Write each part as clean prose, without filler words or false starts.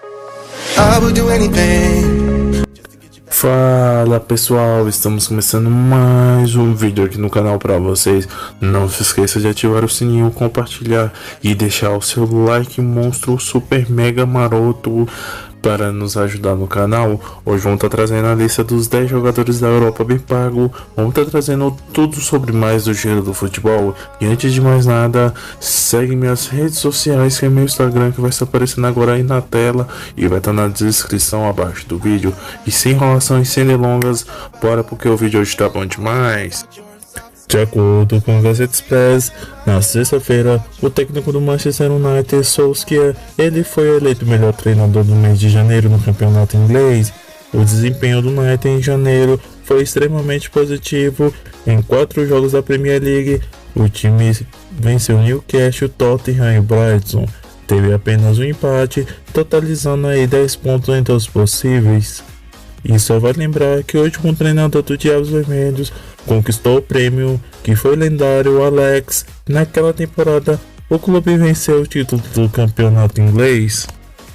I would do anything. Fala pessoal, estamos começando mais um vídeo aqui no canal para vocês. Não se esqueça de ativar o sininho, compartilhar e deixar o seu like monstro super mega maroto para nos ajudar no canal. Hoje vamos estar trazendo a lista dos 10 jogadores da Europa bem pago. Vamos estar trazendo tudo sobre mais do giro do futebol. E antes de mais nada, segue minhas redes sociais, que é meu Instagram, que vai estar aparecendo agora aí na tela e vai estar na descrição abaixo do vídeo. E sem enrolação e sem delongas, bora porque o vídeo hoje tá bom demais. De acordo com o Gazette Express, na sexta-feira, o técnico do Manchester United, Solskjaer, ele foi eleito o melhor treinador do mês de janeiro no campeonato inglês. O desempenho do United em janeiro foi extremamente positivo. Em 4 jogos da Premier League, o time venceu o Newcastle, Tottenham e Brighton. Teve apenas um empate, totalizando aí 10 pontos entre os possíveis. E só vai lembrar que o último treinador do Diabos Vermelhos conquistou o prêmio, que foi lendário, Alex. Naquela temporada, o clube venceu o título do campeonato inglês.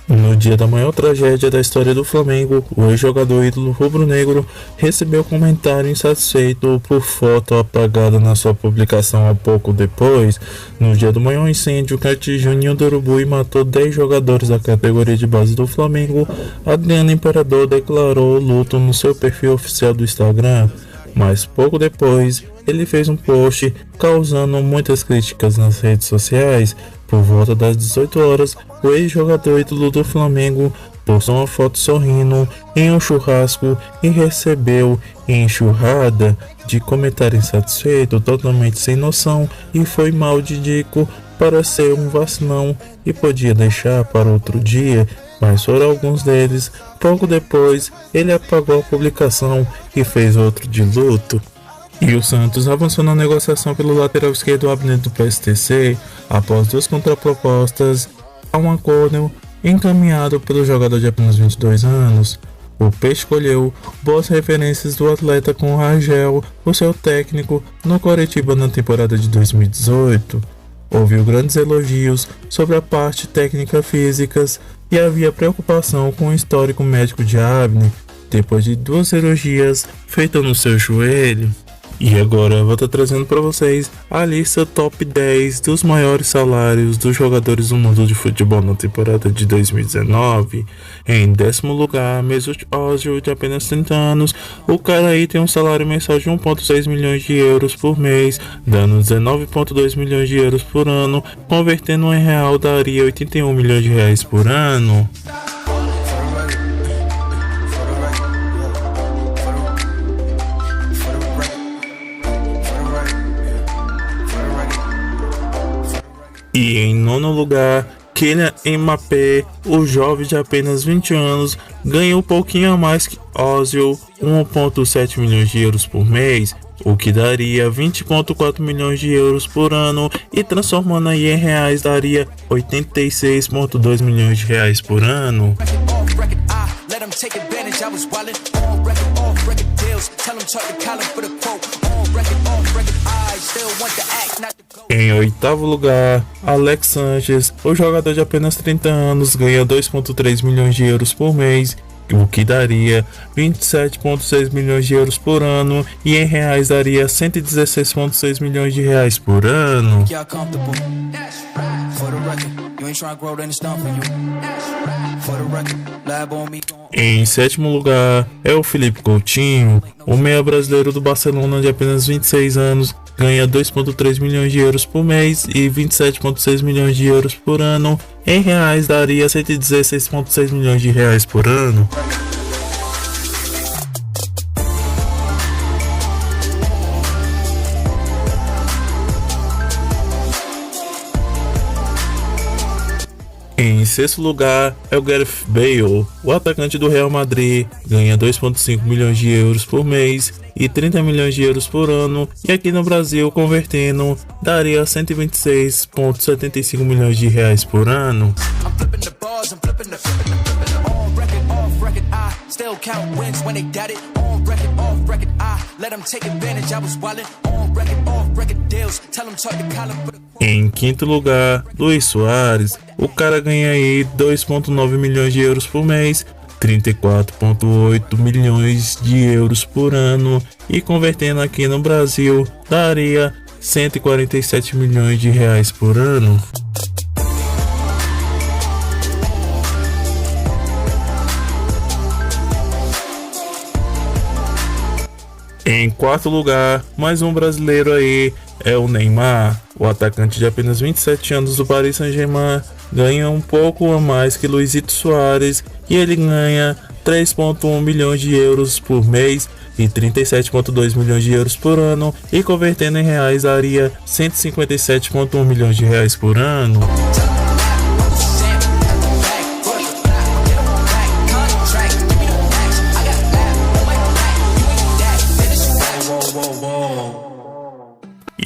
No dia da maior tragédia da história do Flamengo, o ex-jogador ídolo rubro-negro recebeu comentário insatisfeito por foto apagada na sua publicação há pouco depois. No dia do maior incêndio que atingiu o Ninho do Urubu e matou 10 jogadores da categoria de base do Flamengo, Adriano Imperador declarou luto no seu perfil oficial do Instagram. Mas pouco depois, ele fez um post causando muitas críticas nas redes sociais. Por volta das 18 horas, o ex-jogador ídolo do Flamengo postou uma foto sorrindo em um churrasco e recebeu enxurrada de comentário insatisfeito, totalmente sem noção e foi mal de dico para ser um vacilão e podia deixar para outro dia, mas foram alguns deles. Pouco depois, ele apagou a publicação e fez outro de luto. E o Santos avançou na negociação pelo lateral esquerdo Abner do PSTC após 2 contrapropostas a um acordo encaminhado pelo jogador de apenas 22 anos. O Peixe escolheu boas referências do atleta com o Rangel, o seu técnico, no Coritiba na temporada de 2018. Ouviu grandes elogios sobre a parte técnica físicas e havia preocupação com o histórico médico de Abner, depois de 2 cirurgias feitas no seu joelho. E agora eu vou estar trazendo para vocês a lista top 10 dos maiores salários dos jogadores do mundo de futebol na temporada de 2019. Em 10º lugar, Mesut Ozil, de apenas 30 anos. O cara aí tem um salário mensal de 1,6 milhões de euros por mês, dando 19,2 milhões de euros por ano, convertendo em real daria 81 milhões de reais por ano. E em 9º lugar, Kylian Mbappé, o jovem de apenas 20 anos, ganhou um pouquinho a mais que Ozil, 1,7 milhões de euros por mês, o que daria 20,4 milhões de euros por ano e transformando aí em reais daria 86,2 milhões de reais por ano. Em 8º lugar, Alex Sanchez, o jogador de apenas 30 anos, ganha 2,3 milhões de euros por mês, o que daria 27,6 milhões de euros por ano e em reais daria 116,6 milhões de reais por ano. Em 7º lugar é o Philippe Coutinho, o meia brasileiro do Barcelona de apenas 26 anos, ganha 2,3 milhões de euros por mês e 27,6 milhões de euros por ano, em reais daria 116,6 milhões de reais por ano. Em 6º lugar é o Gareth Bale, o atacante do Real Madrid, ganha 2,5 milhões de euros por mês e 30 milhões de euros por ano, e aqui no Brasil, convertendo, daria 126,75 milhões de reais por ano. Em 5º lugar, Luis Suárez, o cara ganha aí 2,9 milhões de euros por mês, 34,8 milhões de euros por ano, e convertendo aqui no Brasil daria 147 milhões de reais por ano. Em quarto lugar, mais um brasileiro aí, é o Neymar. O atacante de apenas 27 anos do Paris Saint-Germain ganha um pouco a mais que Luizito Soares, e ele ganha 3,1 milhões de euros por mês e 37,2 milhões de euros por ano, e convertendo em reais daria 157,1 milhões de reais por ano.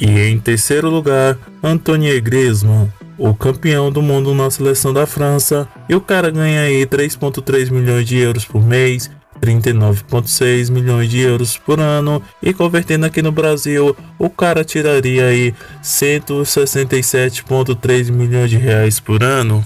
E em terceiro lugar, Antoine Griezmann, o campeão do mundo na seleção da França, e o cara ganha aí 3,3 milhões de euros por mês, 39,6 milhões de euros por ano, e convertendo aqui no Brasil, o cara tiraria aí 167,3 milhões de reais por ano.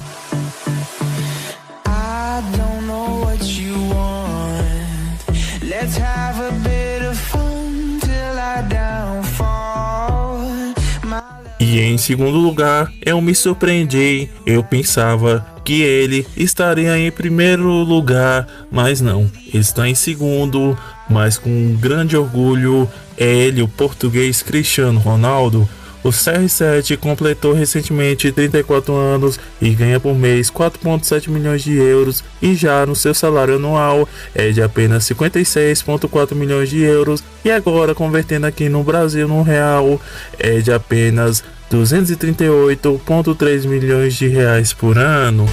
E em segundo lugar, eu me surpreendi, eu pensava que ele estaria em primeiro lugar, mas não, ele está em segundo, mas com um grande orgulho, é ele, o português Cristiano Ronaldo. O CR7 completou recentemente 34 anos e ganha por mês 4,7 milhões de euros, e já no seu salário anual é de apenas 56,4 milhões de euros, e agora convertendo aqui no Brasil no real é de apenas 238,3 milhões de reais por ano.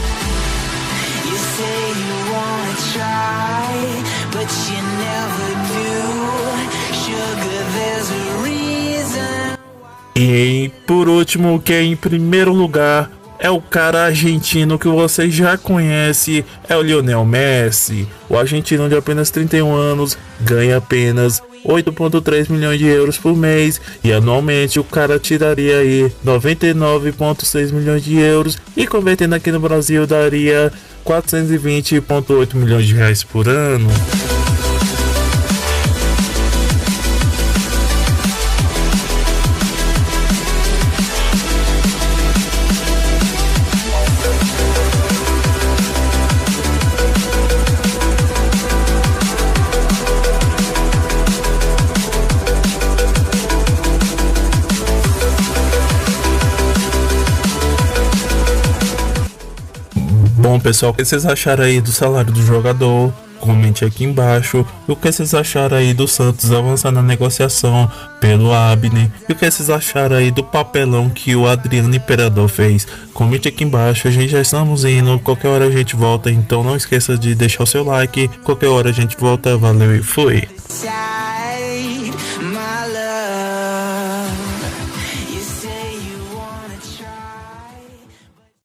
E por último, que é em primeiro lugar, é o cara argentino que você já conhece, é o Lionel Messi. O argentino de apenas 31 anos ganha apenas 8,3 milhões de euros por mês, e anualmente o cara tiraria aí 99,6 milhões de euros, e convertendo aqui no Brasil daria 420,8 milhões de reais por ano. Bom, pessoal, o que vocês acharam aí do salário do jogador? Comente aqui embaixo. E o que vocês acharam aí do Santos avançar na negociação pelo Abner? E o que vocês acharam aí do papelão que o Adriano Imperador fez? Comente aqui embaixo. A gente já estamos indo. Qualquer hora a gente volta. Então não esqueça de deixar o seu like. Qualquer hora a gente volta. Valeu e fui.